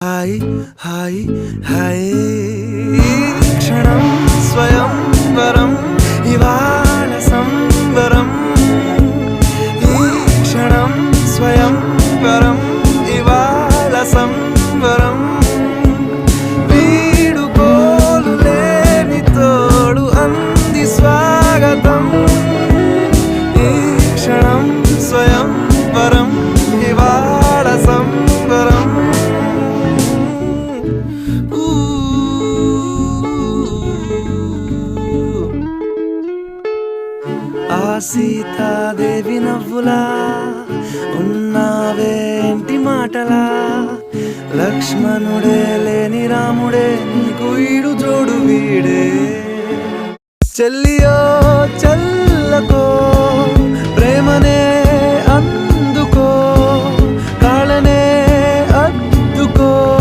hi hi hi క్షణం స్వయంవరం ఇవాళ సంవరం ఈ క్షణం స్వయంవరం ఇవాళ సంవరం వీడుకోలు లేని తోడు అంది స్వాగతం ఈ క్షణం స్వయంవరం ఇవాళ సంవరం ఆ సీతాదేవి నవ్వులా ఉన్నావేంటి మాటలా లక్ష్మణుడే లేని రాముడే నీకు ఈడు జోడు వీడే చెల్లియో చల్లకో ప్రేమనే